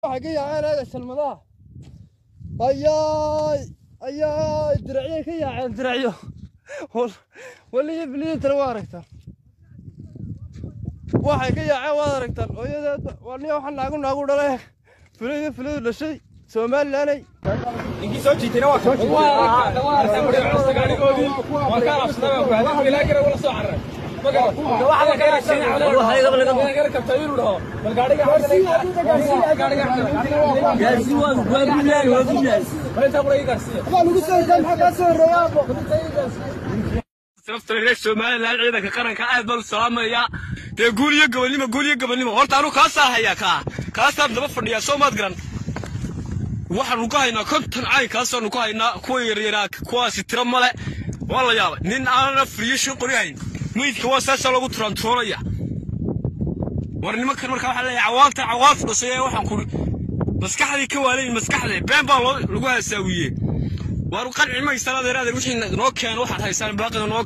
حقيقة أنا هذا المضاء أياي درعيه كيا عن درعيه واللي يبني ترواركتر واحد كيا عن واركتر ويا والني وحنا نقول له فلوس لشيء سومال لاني إنك سوتي تناوك سرفت ليش ما لا عيدك قرن كعاد بل سلام يا تقول يا قبل ما قول يا قبل ما قلت أنا كاسة هيا كاسة بدو فردي سومات قرن waxaan ugu haynaa konton ay kaasoo ugu haynaa kuwa yaryar kuwaasi tiro male wala yaab nin aan friishin qoriyayn meedka waa saas lagu trantoonaya war nimankan marka waxa la cawaaf dhashay waxaan ku maskaxdii ka waalay maskaxdii been baa lagu haasaawiye war qanci ma isla deeraad wixii noo keen waxaan haysan baaqina noo